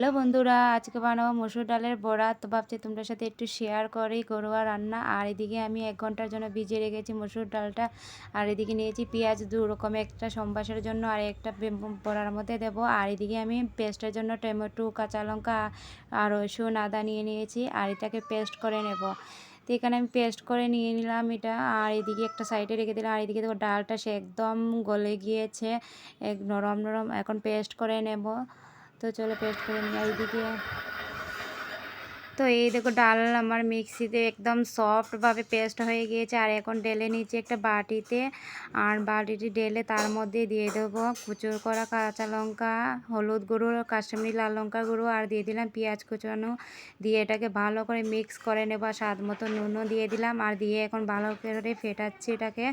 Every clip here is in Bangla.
হ্যালো বন্ধুরা, আজকে বানাবো মসুর ডালের বড়া। তো ভাবছি তোমাদের সাথে একটু শেয়ার করি ঘরোয়া রান্না। আর এদিকে আমি 1 ঘন্টার জন্য ভিজিয়ে রেখেছি মসুর ডালটা। আর এদিকে নিয়েছি পেঁয়াজ 2 রকম, একটা সম্বাসের জন্য আর একটা বড়ার মধ্যে দেব। আর এদিকে আমি পেস্টের জন্য টমেটো, কাঁচা লঙ্কা আর রসুন আদা নিয়ে নিয়েছি। আর এটাকে পেস্ট করে নেব। তো এখানে আমি পেস্ট করে নিয়ে নিলাম এটা। আর এদিকে একটা সাইডে রেখে দিলাম। আর এদিকে দেখো ডালটা সে একদম গলে গিয়েছে, এক নরম নরম। এখন পেস্ট করে নেব। তো চলো পেস্ট করে নিই। আর এইদিকে তো এই দেখো ডাল আমার মিক্সিতে একদম সফটভাবে পেস্ট হয়ে গিয়েছে। আর এখন ঢেলে নিচ্ছি একটা বাটিতে। আর বাটিটি ঢেলে তার মধ্যে দিয়ে দেবো কুচো করা কাঁচা লঙ্কা, হলুদ গুঁড়ো, কাশ্মীরি লাল লঙ্কা গুঁড়ো, আর দিয়ে দিলাম পেঁয়াজ কুচানো। দিয়ে এটাকে ভালো করে মিক্স করে নেবো। স্বাদ মতো নুনও দিয়ে দিলাম। আর দিয়ে এখন ভালো করে ফেটাচ্ছি এটাকে।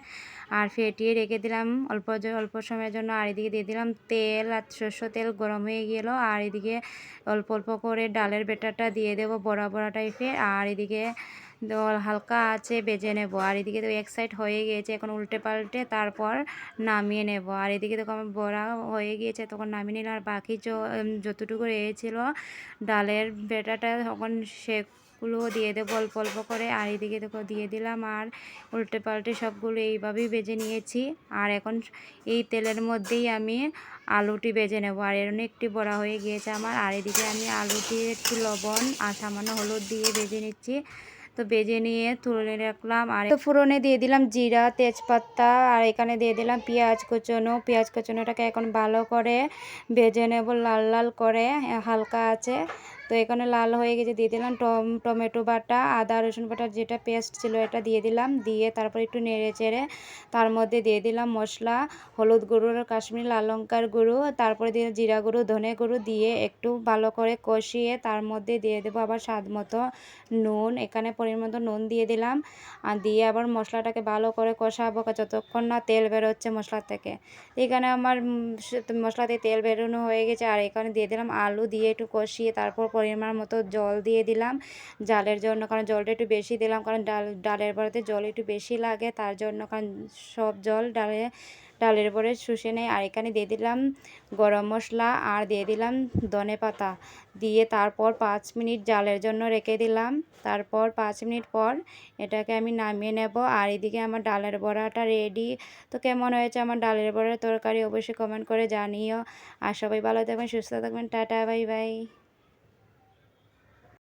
আর ফেটিয়ে রেখে দিলাম অল্প সময়ের জন্য। আর এদিকে দিয়ে দিলাম তেল, আর সরষের তেল গরম হয়ে গেল। আর এদিকে অল্প অল্প করে ডালের বেটারটা দিয়ে দেবো বড়া বড়া টাইপের। আর এদিকে হালকা আছে ভেজে নেব। আর এদিকে তো এক সাইড হয়ে গিয়েছে, এখন উল্টে পাল্টে তারপর নামিয়ে নেব। আর এদিকে তখন আমার বড়া হয়ে গিয়েছে, তখন নামিয়ে নিলাম। আর বাকি যতটুকু রয়েছিল ডালের বেটাটা তখন সেগুলো দিয়ে দেবো অল্প অল্প করে। আর এদিকে দেখো দিয়ে দিলাম। আর উল্টে পাল্টে সবগুলো এইভাবেই ভেজে নিয়েছি। আর এখন এই তেলের মধ্যেই আমি আলুটি ভেজে নেব। আর এর একটি বড়া হয়ে গিয়েছে আমার। আর এদিকে আমি আলুটি একটু লবণ আর সামান্য হলুদ দিয়ে ভেজে নিচ্ছি। তো ভেজে নিয়ে তুলে রাখলাম। আর তো ফোড়নে দিয়ে দিলাম জিরা, তেজপাতা, আর এখানে দিয়ে দিলাম পেঁয়াজ কুচনোটাকে এখন ভালো করে ভেজে নেব লাল লাল করে হালকা আছে। তো এখানে লাল হয়ে গেছে, দিয়ে দিলাম টমেটো বাটা, আদা রসুন বাটা যেটা পেস্ট ছিল এটা দিয়ে দিলাম। দিয়ে তারপর একটু নেড়ে চেড়ে তার মধ্যে দিয়ে দিলাম মশলা, হলুদ গুঁড়ো, কাশ্মীরি লাল লঙ্কার গুঁড়ো, তারপরে দিয়ে জিরা গুঁড়ো, ধনে গুঁড়ো দিয়ে একটু ভালো করে কষিয়ে তার মধ্যে দিয়ে দেবো আবার স্বাদ মতো নুন। এখানে পরিমাণ মতো নুন দিয়ে দিলাম। আর দিয়ে আবার মশলাটাকে ভালো করে কষাবো যতক্ষণ না তেল বেরোচ্ছে মশলা থেকে। এখানে আমার মশলাতে তেল বেরোনো হয়ে গেছে। আর এখানে দিয়ে দিলাম আলু, দিয়ে একটু কষিয়ে তারপর পরিমাণ মতো জল দিয়ে দিলাম জালের জন্য, কারণ জলটা একটু বেশি দিলাম, কারণ ডালের বড়াতে জল একটু বেশি লাগে তার জন্য, কারণ সব জল ডালের পরে শুষে নেয়। আর এখানে দিয়ে দিলাম গরম মশলা আর দিয়ে দিলাম ধনেপাতা দিয়ে তারপর 5 মিনিট জালের জন্য রেখে দিলাম। তারপর 5 মিনিট পর এটাকে আমি নামিয়ে নেব। আর এদিকে আমার ডালের বড়াটা রেডি। তো কেমন হয়েছে আমার ডালের বড়ার তরকারি অবশ্যই কমেন্ট করে জানিও। আর সবাই ভালো থাকবেন, সুস্থ থাকবেন। Tata, bye bye.